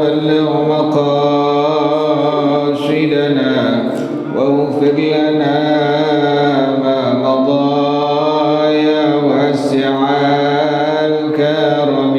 بلغ مقاصدنا واغفر لنا ما مضى يا واسع الكرم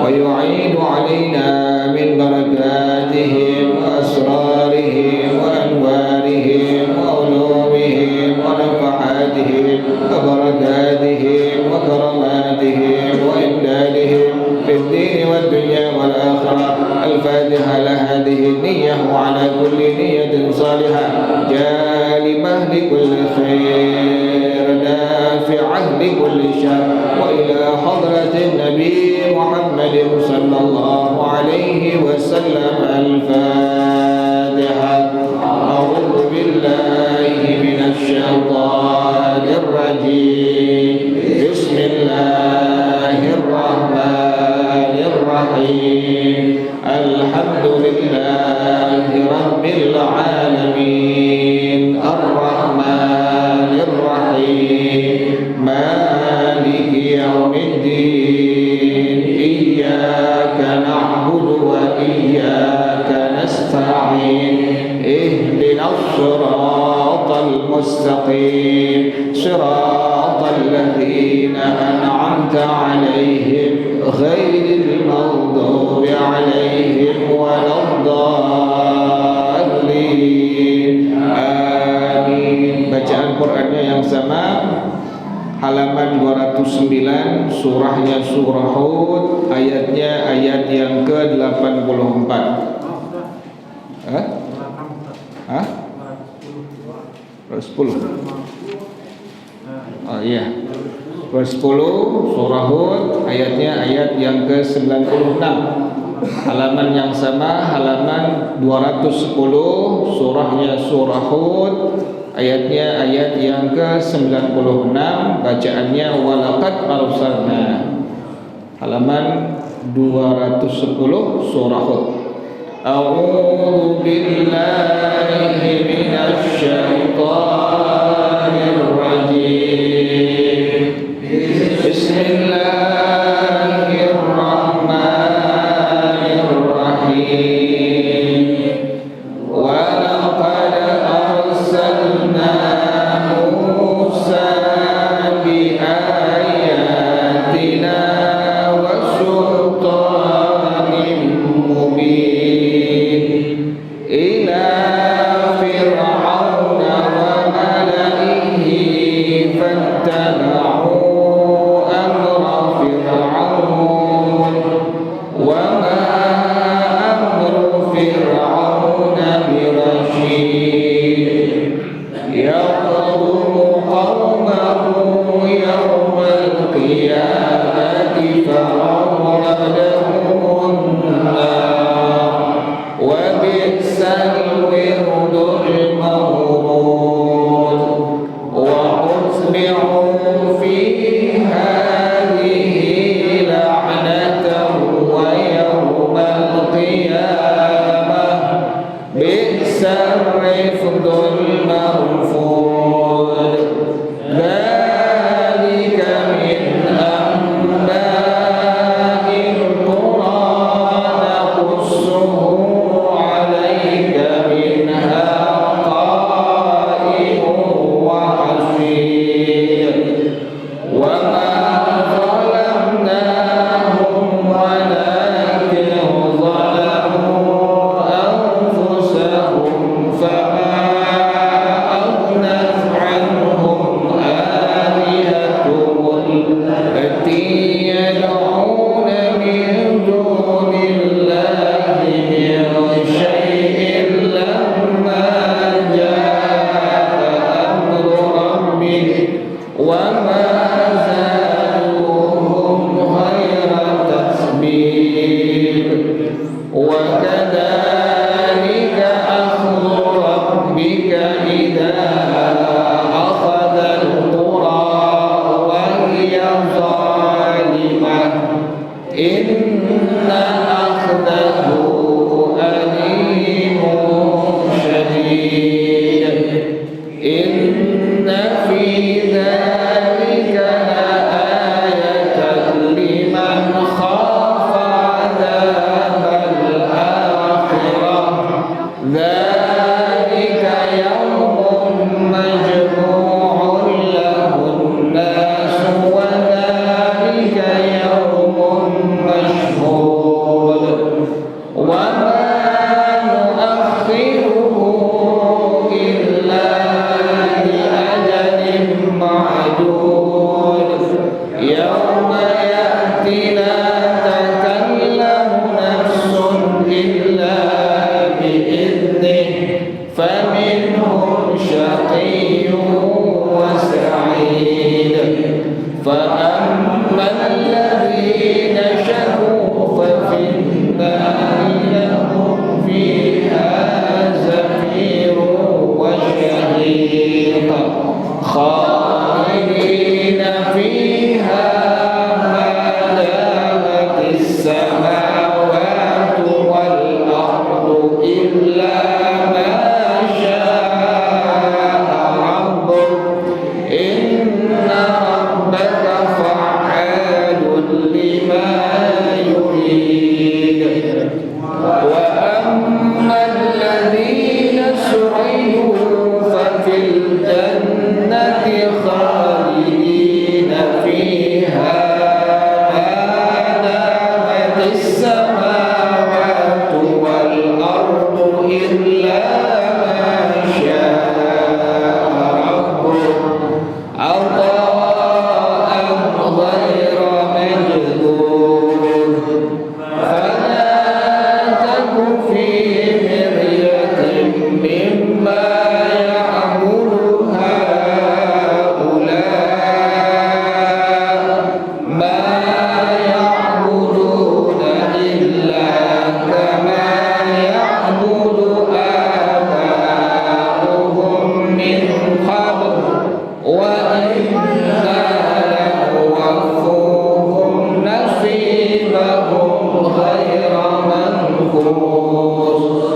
ويعين علينا الفاتحة على هذه النية وعلى كل نية صالحة جالبة لكل خير دافعة لكل شر وإلى حضرة النبي محمد صلى الله عليه وسلم الفاتحة. أعوذ بالله من الشيطان الرجيم بسم الله الرحمن الرحيم الحمد لله رب العالمين الرحمن الرحيم مالك يوم الدين إياك نعبد وإياك نستعين اهدنا الصراط المستقيم صراط الذين أنعمت عليهم غير المغضوب عليهم ولا الضالين آمين. Bacaan Qur'annya yang sama, halaman 209, surahnya surah Hud, ayatnya ayat yang ke-84. Hah? 10. Oh iya. 10 surah Hud, ayatnya ayat yang ke-96. Halaman yang sama, halaman 210, surahnya surah Hud, ayatnya ayat yang ke-96, bacaannya walaqad arsalna. Halaman 210 surah Hud. A'udzu billahi minasy syaithanir rajim. Bismillahirrahmanirrahim. Walaqad arsalna Musa biayatina wa sultanin mubin ila fir'auna wa malaihi fattaba'u amra fir'aun wa ma amru fir'auna birashid yaqdumu qawmahu yawmal qiyamati fa'awradahum an-nar wa bi'sal wirdul mawrud wa utbi'u fi hadhihi la'natan wa yawmal qiyamah bi'sal rifdul marfud dzalika min amba'il qura naqussuhu 'alaika minha qa'imun wa hasir wa ma zalamnahum walakin zalamu anfusahum fama aghnat 'anhum alihatuhum allati yad'una min dunillahi min shay'in lamma ja'a amru rabbih wa ma zaduhum ghayra tasbih wa kadhalika akhdhu rabbika idza akhadha al-qura wa hiya zalimah inna akhdahu alimun shadid inna fi dhalika la'ayatan liman khafa 'adzabal akhirah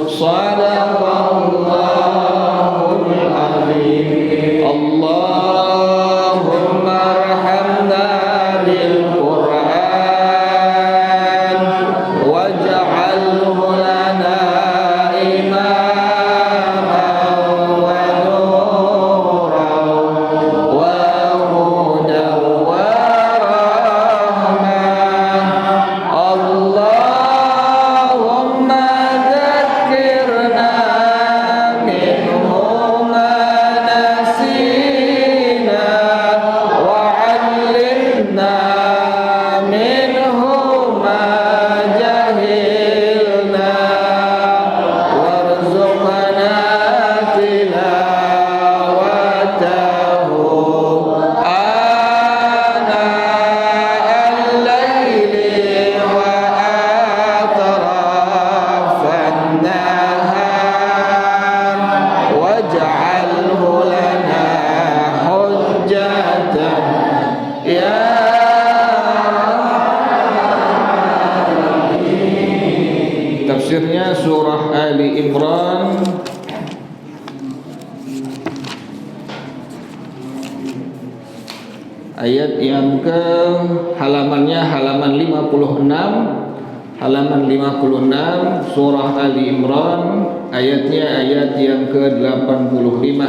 Sadaqallahul azim. Allahumma arhamna bil Qur'an waj'alhu lana imaman wa nuran wa hudan wa rahmah. Allahumma dzakkirna minhu ma nasina wa 'allimna minhu ma jahilna warzuqna tilawatahu ana al-laili wa atrafan nahar waj'alhu lana hujjatan ya Tafsirnya surah Ali Imran ayat yang ke halamannya halaman 56 surah Ali Imran ayatnya ayat yang ke-85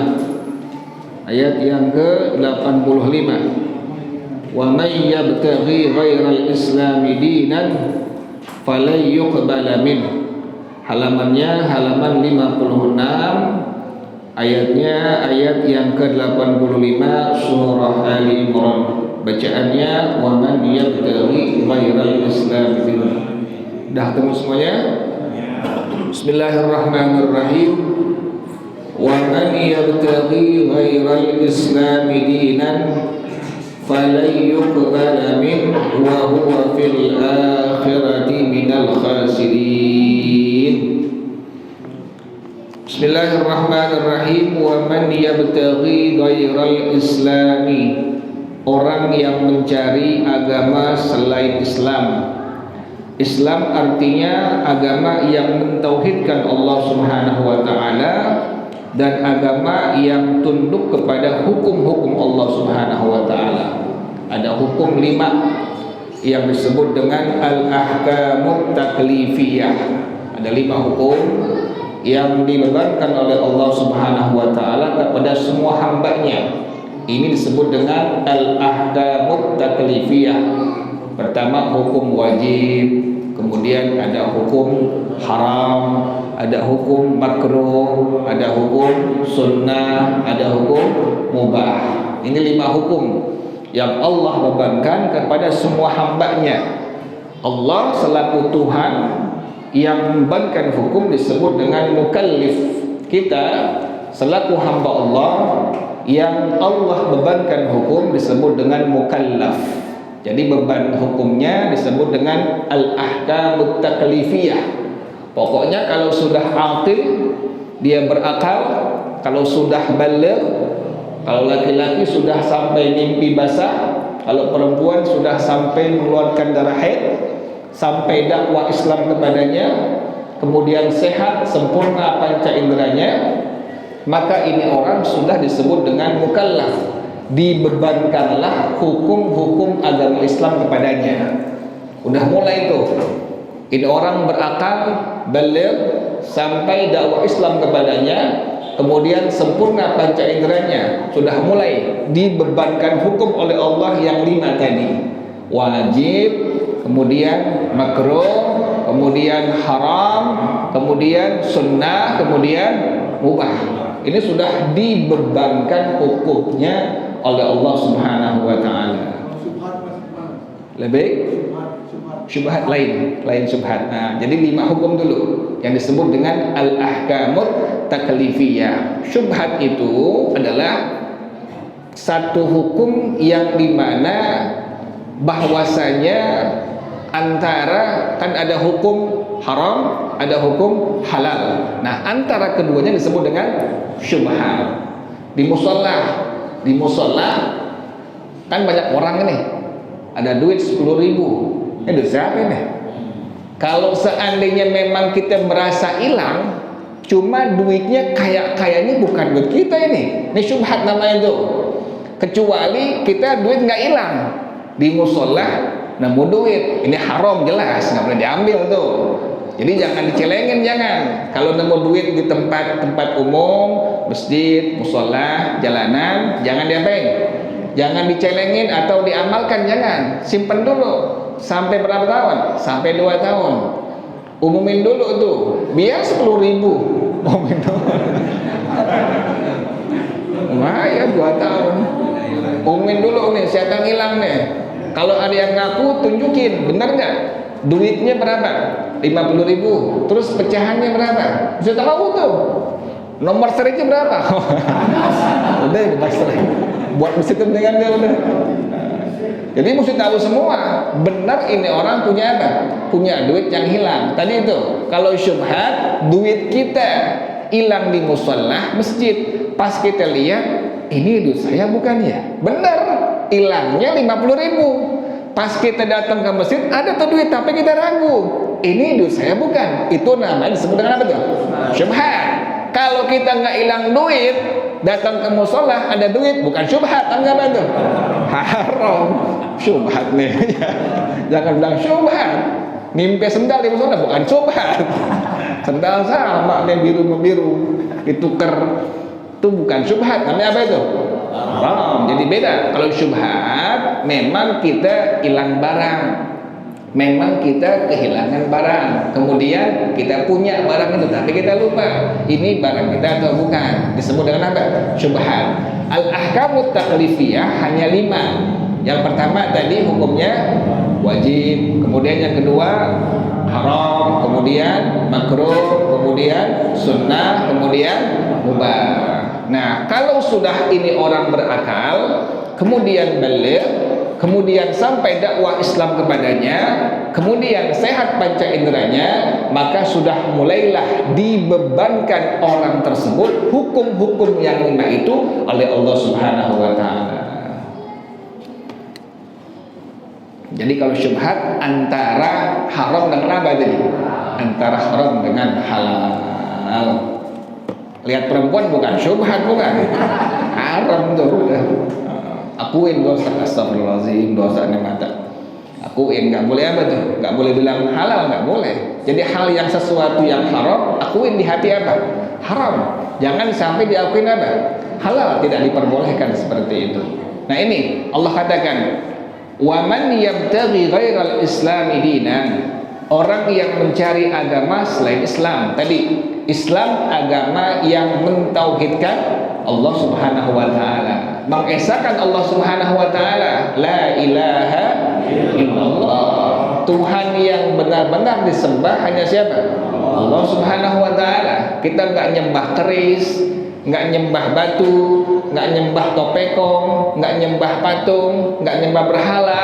wa may yabtaghi ghairal islami dinan falan yuqbala min. Halamannya halaman 56 ayatnya ayat yang ke-85 surah Ali Imran. Bacaannya wa man yabtaghi ghairal islami dinan. Dah ketemu semuanya? Bismillahirrahmanirrahim. Wa man yabtaghi ghairal islami dinan falan yuqbala min wa huwa fil akhirati minal khasirin. Bismillahirrahmanirrahim. Wa man yabtaghi ghairal islami, orang yang mencari agama selain Islam. Islam artinya agama yang mentauhidkan Allah Subhanahu wa taala dan agama yang tunduk kepada hukum-hukum Allah Subhanahu wa taala. Ada hukum 5 yang disebut dengan al-ahkamut taklifiyah. Ada 5 hukum yang dibebankan oleh Allah Subhanahu wa taala kepada semua hambanya. Ini disebut dengan al-ahkamut taklifiyah. Pertama hukum wajib, kemudian ada hukum haram, ada hukum makruh, ada hukum sunnah, ada hukum mubah. Ini 5 hukum yang Allah bebankan kepada semua hambanya. Allah selaku Tuhan yang membebankan hukum disebut dengan mukallif. Kita selaku hamba Allah yang Allah bebankan hukum disebut dengan mukallaf. Jadi beban hukumnya disebut dengan al-ahkamut taklifiyah. Pokoknya kalau sudah aqil, dia berakal. Kalau sudah baligh, kalau laki-laki sudah sampai mimpi basah, kalau perempuan sudah sampai mengeluarkan darah haid, sampai dakwah Islam kepadanya, kemudian sehat, sempurna panca inderanya, maka ini orang sudah disebut dengan mukallaf. Dibebankanlah hukum-hukum agama Islam kepadanya. Udah mulai tuh. Ini orang berakal, baligh, sampai dakwah Islam kepadanya, kemudian sempurna panca inderanya, sudah mulai dibebankan hukum oleh Allah yang 5 tadi. Wajib, kemudian makruh, kemudian haram, kemudian sunnah, kemudian mubah. Ini sudah dibebankan hukumnya oleh Allah Subhanahu wa taala. Lebih syubhat lain syubhat. Nah, jadi 5 hukum dulu yang disebut dengan al-ahkamut taklifiyah. Syubhat itu adalah satu hukum yang dimana bahwasanya antara kan ada hukum haram, ada hukum halal. Nah, antara keduanya disebut dengan syubhat. Di musola kan banyak orang nih, ada duit 10.000. Duit siapa ini? Kalau seandainya memang kita merasa hilang, cuma duitnya kayaknya bukan duit kita ini syubhat namanya itu. Kecuali kita duit nggak hilang di musola, nemu duit, ini haram jelas, nggak boleh diambil tuh. Jadi jangan dicelengin, jangan. Kalau nemu duit di tempat umum, masjid, musola, jalanan, jangan diapain, jangan dicelengin atau diamalkan, jangan. Simpen dulu. Sampai berapa tahun? Sampai 2 tahun. Umumin dulu tuh, biar 10.000. Umumin dulu. Wah ya 2 tahun. Umumin dulu nih, siapa yang hilang nih. Kalau ada yang ngaku, tunjukin, benar nggak? Duitnya berapa? 50.000. Terus pecahannya berapa? Bisa tahu tuh. Nomor serinya berapa? Udah nomor seri. Buat mesti dengan dia udah. Jadi mesti tahu semua. Benar ini orang punya apa? Punya duit yang hilang. Tadi itu. Kalau syubhat, duit kita hilang di musholah masjid. Pas kita lihat, ini duit saya bukan ya? Benar. Hilangnya 50.000. Pas kita datang ke masjid, ada tuh duit, tapi kita ragu. Ini duit saya bukan. Itu namanya disebut dengan apa tuh? Syubhat. Kalau kita nggak hilang duit, datang ke musola ada duit, bukan syubhat, anggap itu haram. Syubhat nih. Jangan bilang syubhat. Mimpi sendal di musola bukan syubhat. Sendal sama nih biru ditukar, itu bukan syubhat. Namanya apa itu? Haram. Jadi beda. Kalau syubhat memang kita hilang barang, memang kita kehilangan barang, kemudian kita punya barang itu tapi kita lupa ini barang kita atau bukan, disebut dengan apa? Syubhat. Al-ahkamut taklifiyah hanya 5. Yang pertama tadi hukumnya wajib, kemudian yang kedua haram, kemudian makruh, kemudian sunnah, kemudian mubah. Nah, kalau sudah ini orang berakal, kemudian balik, kemudian sampai dakwah Islam kepadanya, kemudian sehat panca inderanya, maka sudah mulailah dibebankan orang tersebut hukum-hukum yang 5 itu oleh Allah Subhanahu wa taala. Jadi kalau syubhat antara haram dengan apa tadi? Antara haram dengan halal. Lihat perempuan bukan syubhat, bukan. Haram tuh udah. Akuin dosa, astagfirullahaladzim, dosanya mata. Akuin, nggak boleh apa tuh? Nggak boleh bilang halal, nggak boleh. Jadi hal yang sesuatu yang haram, akuin di hati apa? Haram. Jangan sampai diakuin apa? Halal, tidak diperbolehkan seperti itu. Nah ini Allah katakan, wa man yabtaghi ghairal islami dinan, orang yang mencari agama selain Islam. Tadi Islam agama yang mentauhidkan Allah Subhanahu wa taala, mengesahkan Allah Subhanahu wa taala, la ilaha illallah. Tuhan yang benar-benar disembah hanya siapa? Allah Subhanahu wa taala. Kita enggak nyembah keris, enggak nyembah batu, enggak nyembah topekong, enggak nyembah patung, enggak nyembah berhala,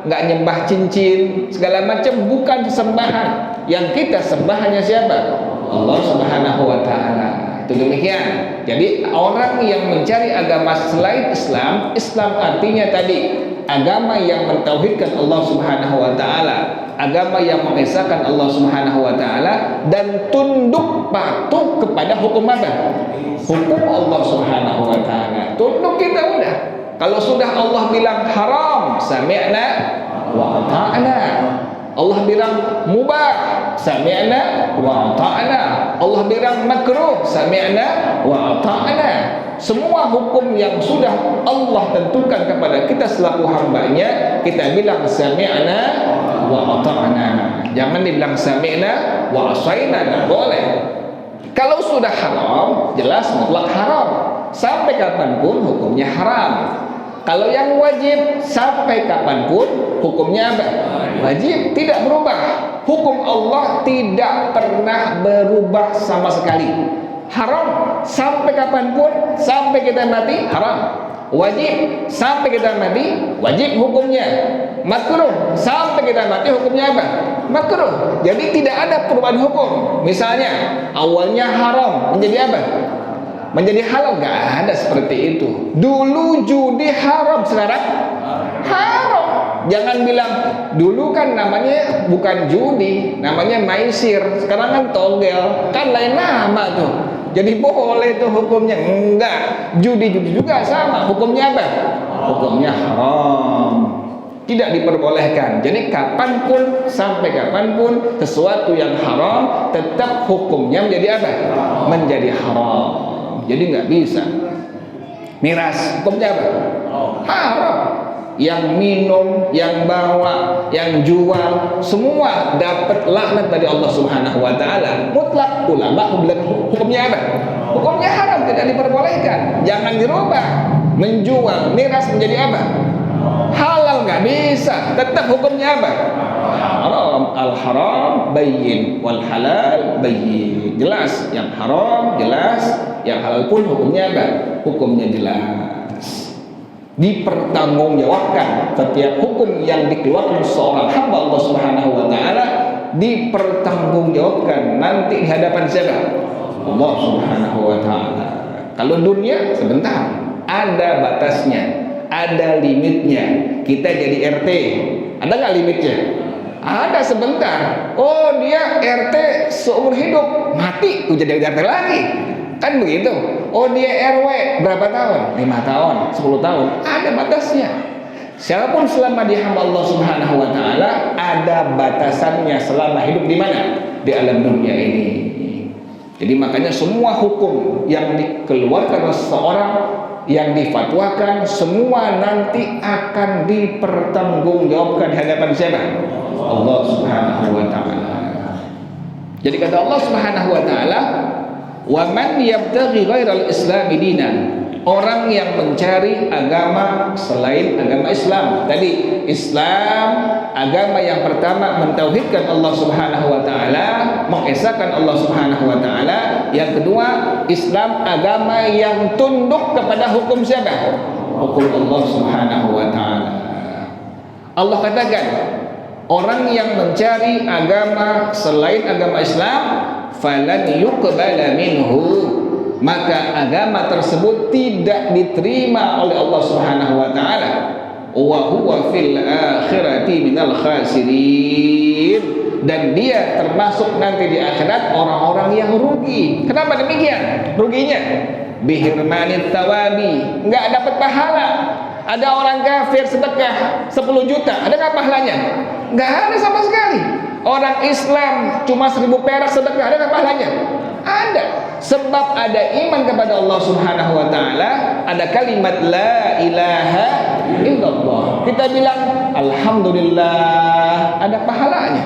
enggak nyembah cincin, segala macam bukan sembahan. Yang kita sembah hanya siapa? Allah Subhanahu wa taala. Itu demikian. Jadi orang yang mencari agama selain Islam, Islam artinya tadi agama yang mentauhidkan Allah Subhanahu wa taala, agama yang mengesahkan Allah Subhanahu wa taala dan tunduk patuh kepada hukum apa? Hukum Allah Subhanahu wa taala. Tunduk kita udah. Kalau sudah Allah bilang haram, sami'na wa ata'na. Allah bilang mubah, sami'na wa ata'na. Allah bilang makruh, sami'na wa ata'na. Semua hukum yang sudah Allah tentukan kepada kita selaku hambanya, kita bilang sami'na wa ata'na. Jangan dibilang sami'na wa asaina, tidak boleh. Kalau sudah haram, jelas mutlak haram. Sampai kapanpun hukumnya haram. Kalau yang wajib, sampai kapanpun hukumnya apa? Wajib, tidak berubah. Hukum Allah tidak pernah berubah sama sekali. Haram sampai kapanpun, sampai kita mati haram. Wajib sampai kita mati wajib hukumnya. Makruh sampai kita mati hukumnya apa? Makruh. Jadi tidak ada perubahan hukum. Misalnya awalnya haram menjadi apa? Menjadi halal, nggak ada seperti itu. Dulu judi haram, sekarang haram. Jangan bilang dulu kan namanya bukan judi, namanya maisir. Sekarang kan togel, kan lain nama tuh. Jadi boleh tuh hukumnya. Enggak, judi juga sama. Hukumnya apa? Hukumnya haram. Tidak diperbolehkan. Jadi kapanpun, sampai kapanpun sesuatu yang haram tetap hukumnya menjadi apa? Menjadi haram. Jadi nggak bisa. Miras hukumnya apa? Haram. Yang minum, yang bawa, yang jual, semua dapat laknat dari Allah Subhanahu wa taala. Mutlak. Ulama bilang hukumnya apa? Hukumnya haram, tidak diperbolehkan. Jangan dirubah. Menjual miras menjadi apa? Halal, nggak bisa. Tetap hukumnya apa? Haram. Al haram bayyin wal halal bayyin. Jelas. Yang haram jelas, yang halal pun hukumnya apa? Hukumnya jelas. Dipertanggungjawabkan. Setiap hukum yang dikeluarkan seorang hamba Allah Subhanahu wa taala dipertanggungjawabkan nanti di hadapan siapa? Allah Subhanahu wa taala. Kalau dunia sebentar, ada batasnya, ada limitnya. Kita jadi RT, ada nggak limitnya? Ada sebentar. Oh, dia RT seumur hidup, mati jadi RT lagi. Kan begitu. Oh, dia RW berapa tahun? 5 tahun, 10 tahun. Ada batasnya. Siapapun selama dia hamba Allah Subhanahu wa taala ada batasannya selama hidup di mana? Di alam dunia ini. Jadi makanya semua hukum yang dikeluarkan oleh seseorang, yang difatwakan, semua nanti akan dipertanggungjawabkan di hadapan siapa? Allah Subhanahu wa taala. Jadi kata Allah Subhanahu wa taala, "Wa man yabtaghi ghairal islami dinan." Orang yang mencari agama selain agama Islam. Tadi Islam, agama yang pertama mentauhidkan Allah Subhanahu wa taala, mengesahkan Allah Subhanahu wa taala. Yang kedua, Islam agama yang tunduk kepada hukum siapa? Hukum Allah Subhanahu wa taala. Allah katakan, orang yang mencari agama selain agama Islam, falan yuqbala minhu, maka agama tersebut tidak diterima oleh Allah Subhanahu wa taala. Wa huwa fil akhirati minal khasirin, dan dia termasuk nanti di akhirat orang-orang yang rugi. Kenapa demikian? Ruginya bihirmanit tawabi, enggak dapat pahala. Ada orang kafir sedekah 10 juta, ada enggak pahalanya? Enggak ada sama sekali. Orang Islam cuma 1000 perak sedekah, ada enggak pahalanya? Ada. Sebab ada iman kepada Allah Subhanahu wa taala, ada kalimat la ilaha illallah. Kita bilang alhamdulillah, ada pahalanya.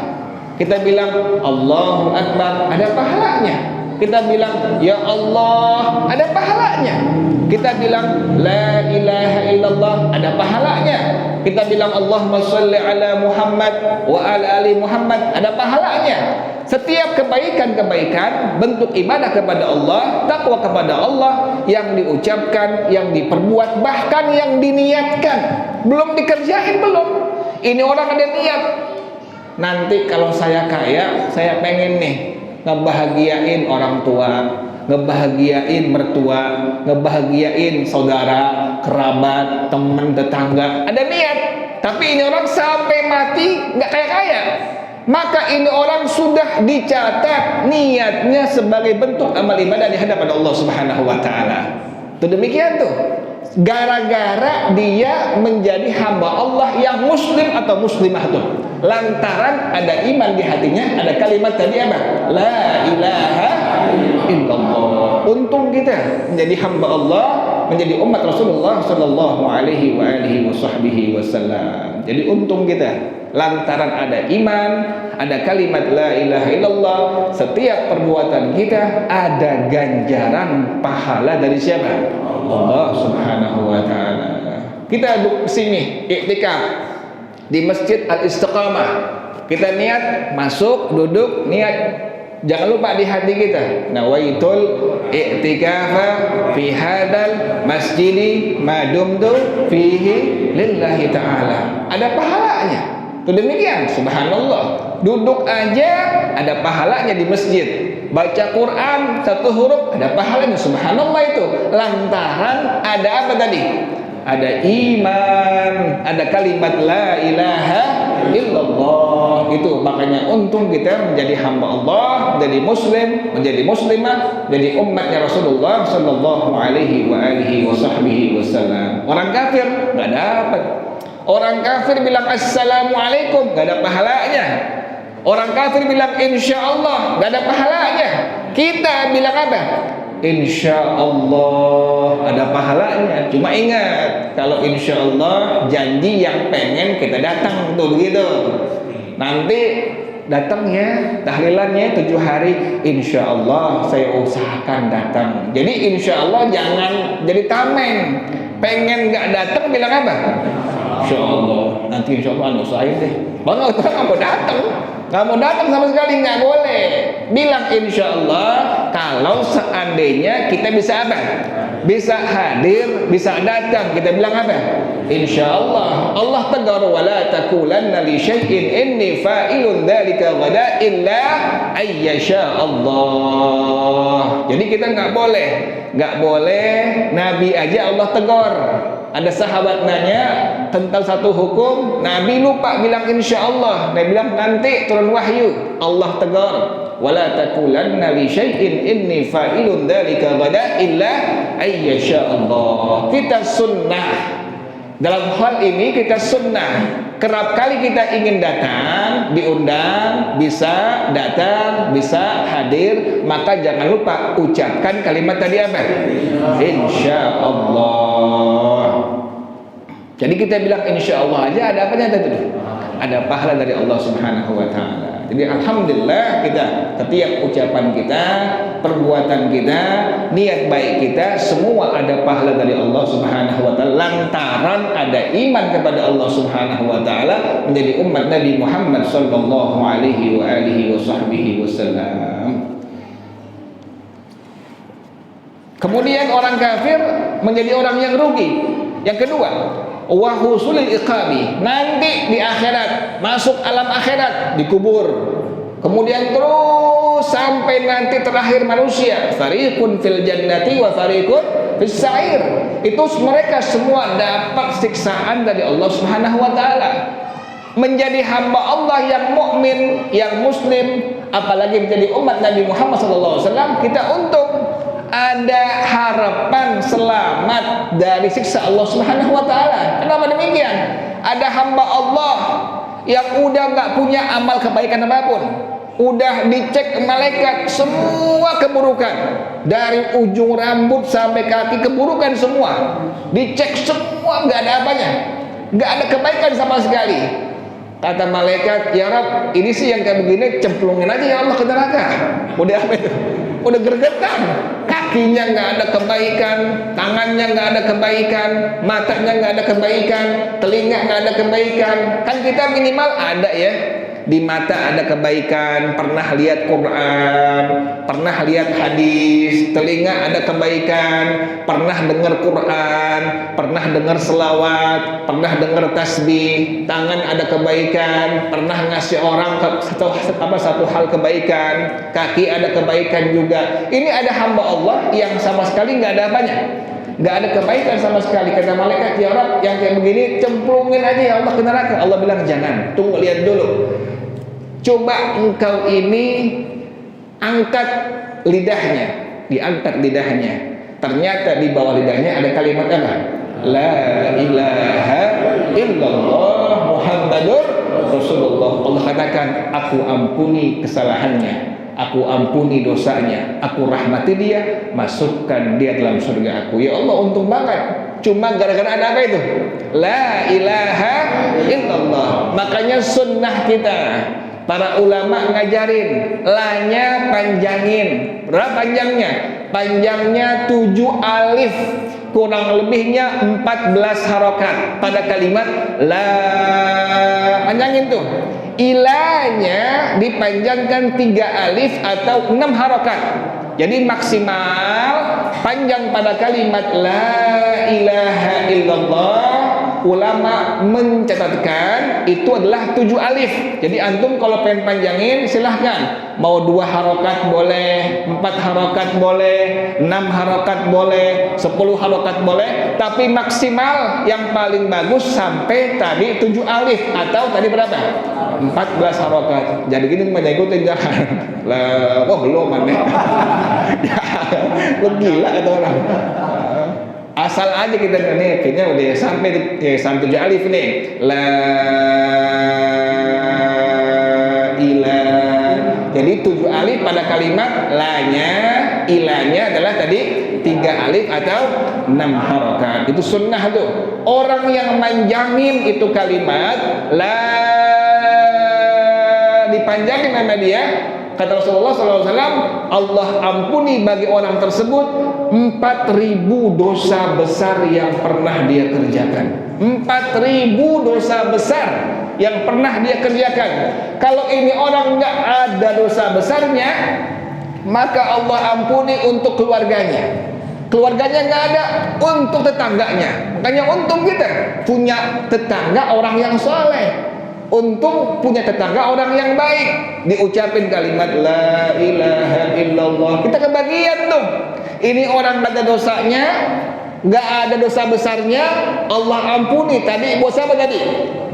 Kita bilang Allahu akbar, ada pahalanya. Kita bilang ya Allah, ada pahalanya. Kita bilang la ilaha illallah, ada pahalanya. Kita bilang Allahumma sholli ala Muhammad wa ala ali Muhammad, ada pahalanya. Setiap kebaikan-kebaikan, bentuk ibadah kepada Allah, takwa kepada Allah yang diucapkan, yang diperbuat, bahkan yang diniatkan, belum dikerjain belum. Ini orang ada niat. Nanti kalau saya kaya, saya pengen nih ngebahagiain orang tua, ngebahagiain mertua, ngebahagiain saudara, kerabat, teman, tetangga. Ada niat. Tapi ini orang sampai mati nggak kaya-kaya. Maka ini orang sudah dicatat niatnya sebagai bentuk amal ibadah di hadapan Allah Subhanahu wa taala. Itu demikian tuh. Gara-gara dia menjadi hamba Allah yang muslim atau muslimah tuh. Lantaran ada iman di hatinya, ada kalimat tadi apa? La ilaha illallah. Untung kita menjadi hamba Allah, menjadi umat Rasulullah sallallahu alaihi wa alihi wasallam. Jadi untung kita. Lantaran ada iman, ada kalimat la ilaha illallah, setiap perbuatan kita ada ganjaran pahala dari siapa? Allah Subhanahu wa taala. Kita duduk sini iktikaf di Masjid Al-Istiqamah. Kita niat masuk, duduk, niat. Jangan lupa di hati kita, nawaitul i'tikafa fi hadal masjidi madumtu fihi lillahi ta'ala. Ada pahalanya. Itu demikian, subhanallah. Duduk aja ada pahalanya di masjid. Baca Quran 1 huruf ada pahalanya, subhanallah itu. Lantaran ada apa tadi? ada iman, ada kalimat la ilaha illallah. Itu makanya untung kita menjadi hamba Allah, menjadi muslim, menjadi muslimah, menjadi umatnya Rasulullah sallallahu alaihi wa alihi wasallam. Orang kafir nggak dapat. Orang kafir bilang assalamualaikum nggak ada pahalanya. Orang kafir bilang insya Allah nggak ada pahalanya. Kita bilang apa? Insya Allah ada pahalanya. Cuma ingat, kalau insya Allah janji yang pengen kita datang tuh begitu. Nanti datang ya, tahlilannya 7 hari. Insya Allah saya usahakan datang. Jadi insya Allah jangan jadi tameng. Pengen nggak datang bilang apa? Insya Allah. Nanti insya Allah usahain deh. Bang orang nggak mau datang. Nggak mau datang sama sekali, nggak boleh. Bilang insya Allah kalau seandainya kita bisa apa? Bisa hadir, bisa datang. Kita bilang apa? Insya Allah. Allah tegar wala taqulanna li syai'in inni fa'ilun dzalika ghada illa ayyasha Allah. Jadi kita nggak boleh. Nabi aja Allah tegur. Ada sahabat nanya tentang satu hukum, Nabi lupa bilang insya Allah. Nabi bilang nanti turun wahyu. Allah tegur, wala taqulanna li syai'in inni fa'ilun dzalika ghada illa ayyasha Allah. Kita sunnah. Dalam hal ini kita sunnah. Kerap kali kita ingin datang, diundang, bisa datang, bisa hadir, maka jangan lupa ucapkan kalimat tadi apa? Insya Allah. Jadi kita bilang insya Allah aja, ada apanya tadi? Ada pahala dari Allah Subhanahu wa Ta'ala. Jadi alhamdulillah kita setiap ucapan kita, perbuatan kita, niat baik kita, semua ada pahala dari Allah Subhanahu wa Ta'ala lantaran ada iman kepada Allah Subhanahu wa Ta'ala, menjadi umat Nabi Muhammad sallallahu alaihi wa alihi wasallam. Kemudian orang kafir menjadi orang yang rugi. Yang kedua, wa husulil iqabi, nanti di akhirat, masuk alam akhirat, dikubur, kemudian terus sampai nanti terakhir manusia, fariqun fil jannati wa fariqun fis sa'ir. Itu mereka semua dapat siksaan dari Allah Subhanahu wa Ta'ala. Menjadi hamba Allah yang mukmin, yang muslim, apalagi menjadi umat Nabi Muhammad SAW, kita untung. Ada harapan selamat dari siksa Allah Subhanahu wa Ta'ala. Kenapa demikian? Ada hamba Allah yang udah nggak punya amal kebaikan apapun, udah dicek malaikat semua keburukan, dari ujung rambut sampai kaki keburukan semua, dicek semua, nggak ada apanya, nggak ada kebaikan sama sekali. Kata malaikat, ya Rabb, ini sih yang kayak begini, cemplungin aja ya Allah ke neraka. Udah apa itu? Udah gergetan. Kakinya nggak ada kebaikan, tangannya nggak ada kebaikan, matanya nggak ada kebaikan, telinga nggak ada kebaikan. Kan kita minimal ada ya, di mata ada kebaikan, pernah lihat Quran, pernah lihat hadis, telinga ada kebaikan, pernah dengar Quran, pernah dengar selawat, pernah dengar tasbih, tangan ada kebaikan, pernah ngasih orang satu hal kebaikan, kaki ada kebaikan juga. Ini ada hamba Allah yang sama sekali nggak ada apanya, nggak ada kebaikan sama sekali. Kata malaikat, ya Rabb, yang kayak begini cemplungin aja ya Allah ke neraka. Allah bilang jangan, tunggu, lihat dulu. Coba engkau ini angkat lidahnya, diangkat lidahnya. Ternyata di bawah lidahnya ada kalimat apa? La ilaha illallah Muhammadur Rasulullah. Allah katakan, aku ampuni kesalahannya, aku ampuni dosanya, aku rahmati dia, masukkan dia dalam surga aku. Ya Allah, untung banget. Cuma gara-gara ada apa itu? La ilaha illallah. Makanya sunnah kita, para ulama ngajarin, la-nya panjangin. Berapa panjangnya? Panjangnya 7 alif, kurang lebihnya 14 harokat pada kalimat la. Panjangin tuh. Ilanya dipanjangkan 3 alif atau 6 harokat. Jadi maksimal panjang pada kalimat la ilaha illallah ulama mencatatkan itu adalah 7 alif. Jadi antum kalau pengen panjangin silahkan, mau 2 harokat boleh, 4 harokat boleh, 6 harokat boleh, 10 harokat boleh, tapi maksimal yang paling bagus sampai tadi 7 alif atau tadi berapa? 14 harokat. Jadi gini banyak ikutin, jangan lah, oh belum aneh. Lo gila kata orang. Asal aja kita nih, kayaknya udah sampai 7 alif nih. La ilah. Jadi 7 alif pada kalimat la-nya, ilahnya adalah tadi 3 alif atau 6 harokat. Itu sunnah tuh. Orang yang menjamin itu kalimat la dipanjangin nama dia, kata Rasulullah SAW, Allah ampuni bagi orang tersebut 4.000 dosa besar yang pernah dia kerjakan. 4.000 dosa besar yang pernah dia kerjakan. Kalau ini orang nggak ada dosa besarnya, maka Allah ampuni untuk keluarganya. Keluarganya nggak ada, untuk tetangganya. Makanya untung kita punya tetangga orang yang soleh. Untung punya tetangga orang yang baik. Diucapin kalimat la ilaha illallah, kita kebagian tuh. Ini orang nggak ada dosanya, nggak ada dosa besarnya, Allah ampuni. Tadi buat siapa tadi?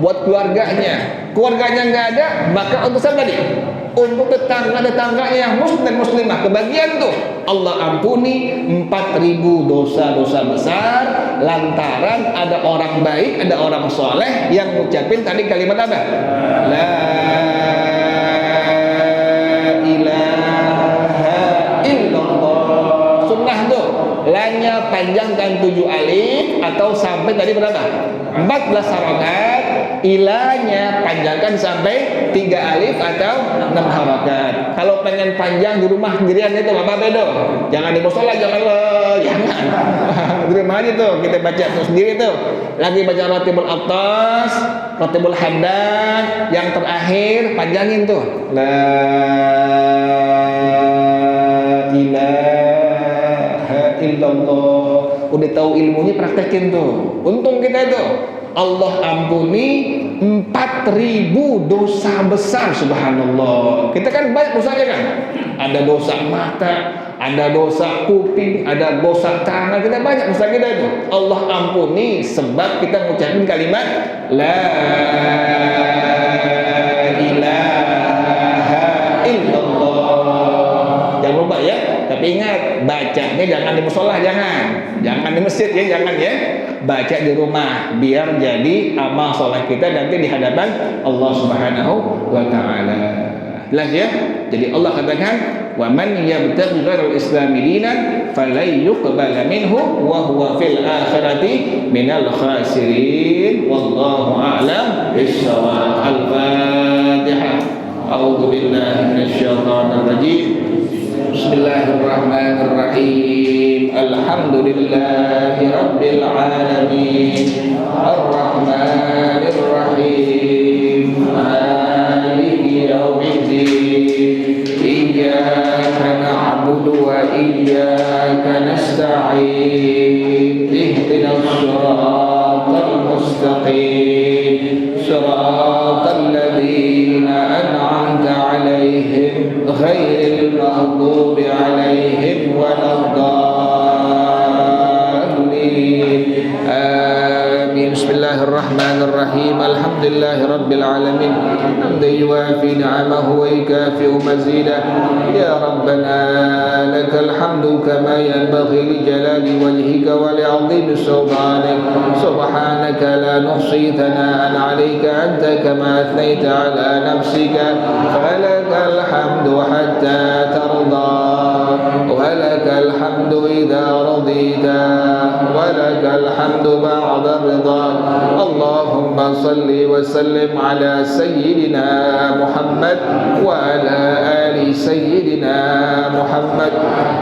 Buat keluarganya. Keluarganya nggak ada, maka untuk siapa tadi? Untuk tetangga-tetangganya yang muslim dan muslimah, kebagian tuh. Allah ampuni 4.000 dosa-dosa besar lantaran ada orang baik, ada orang soleh yang ngucapin tadi kalimat apa? La ilaha illallah. Sunnah tuh. La-nya panjangkan 7 alif atau sampai tadi berapa? 14 harokat. Ilahnya panjangkan sampai 3 alif atau 6 harokat. Kalau pengen panjang di rumah sendirian itu nggak apa-apa dong. Jangan di musola, jangan. Di rumah aja tuh kita baca tuh sendiri tuh. Lagi baca Ratibul Atas, Ratibul Haddad, yang terakhir panjangin tuh. La ilaha illallah. Udah tahu ilmunya, praktekin tuh. Untung kita tuh. Allah ampuni 4.000 dosa besar, subhanallah. Kita kan banyak dosanya kan. Ada dosa mata, ada dosa kuping, ada dosa tangan. Kita banyak dosa kita itu. Allah ampuni sebab kita mengucapkan kalimat la ilaha illallah. Jangan lupa ya. Tapi ingat, bacanya jangan di musola, jangan di masjid ya, jangan ya. Baca di rumah biar jadi amal soleh kita nanti di hadapan Allah Subhanahu wa taala. Jelas ya? Jadi Allah katakan, "Wa man yabtaghi ghairal islami dinan falan yuqbala minhu wa huwa fil akhirati minal khasirin." Wallahu a'lam bissawab. Al-Fatihah. A'udzu billahi minasyaitonir rajim. Bismillahirrahmanirrahim. Alhamdulillahi rabbil alamin. Ar-Rahmanir Rahim. Maliki yaumiddin. Iyyaka na'budu wa iyyaka nasta'in. Ihdinas siratal mustaqim. Siratal ladzina an'amta 'alaihim ghairil maghdubi 'alaihim waladdallin. Amin. Bismillahirrahmanirrahim. Alhamdulillahi rabbil alamin. Hamdan yuwafi ni'amahu wa yukafi'u mazidah. Ya Rabbana lakal hamdu kama yanbaghi li jalali wajhika wa li'azimi sultanik. Subhanaka la nuhsi thana'an 'alaika anta kama athnayta 'ala nafsika. Falakal hamdu hatta tarda wa lakal hamdu idza radita wa lakal hamdu ba'da ridha. Allahumma salli wa sallim ala sayyidina Muhammad wa ala ali sayyidina Muhammad.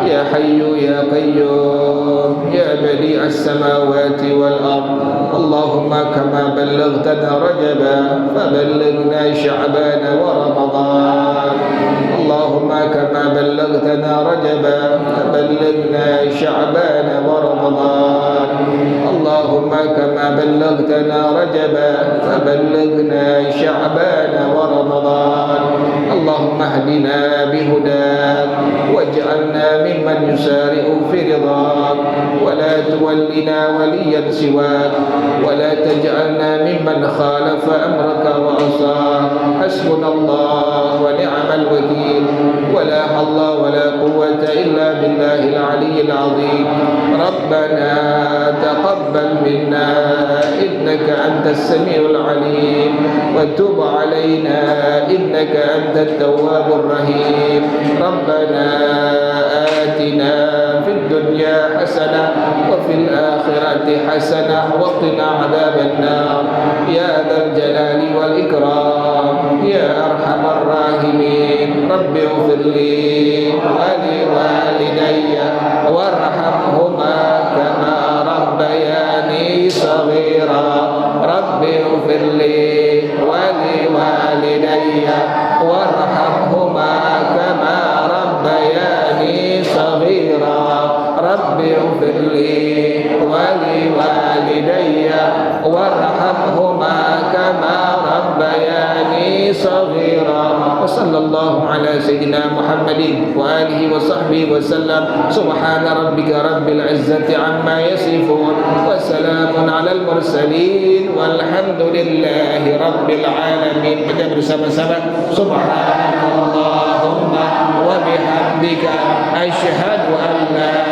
Ya hayyu ya qayyum ya badi'as samawati wal ard. Allahumma kama ballaghtana Rajaba faballighna Sya'ban wa Ramadan. اللهم كما بلغتنا رجبا فبلغنا شعبان ورمضان اللهم كما بلغتنا رجبا فبلغنا شعبان ورمضان اللهم اهدنا بهداك واجعلنا ممن يسارع في رضاك ولا تولنا وليا سواك ولا تجعلنا ممن خالف أمرك وعصاك حسبنا الله ونعم الوكيل ولا حول ولا قوة إلا بالله العلي العظيم ربنا تقبل منا إنك أنت السميع العليم وتب علينا إنك أنت التواب الرحيم ربنا آتنا في الدنيا حسنة وفي الآخرة حسنة وقنا عذاب النار يا ذا الجلال والإكرام يا أرحم الراحمين رب اغفر لي ولوالدي وارحمهما كما ربياني صغيرا رب اغفر لي ولوالدي وارحمهما كما ربياني صغيرا رب اغفر لي ولوالدي وارحمهما كما ربياني صغيرا وصلى الله على سيدنا محمد وآله وصحبه وسلم سبحان ربك رب العزة عما يصفون وسلام على المرسلين والحمد لله رب العالمين. Kita bersama-sama subhanakallahumma wa bihamdika asyhadu an la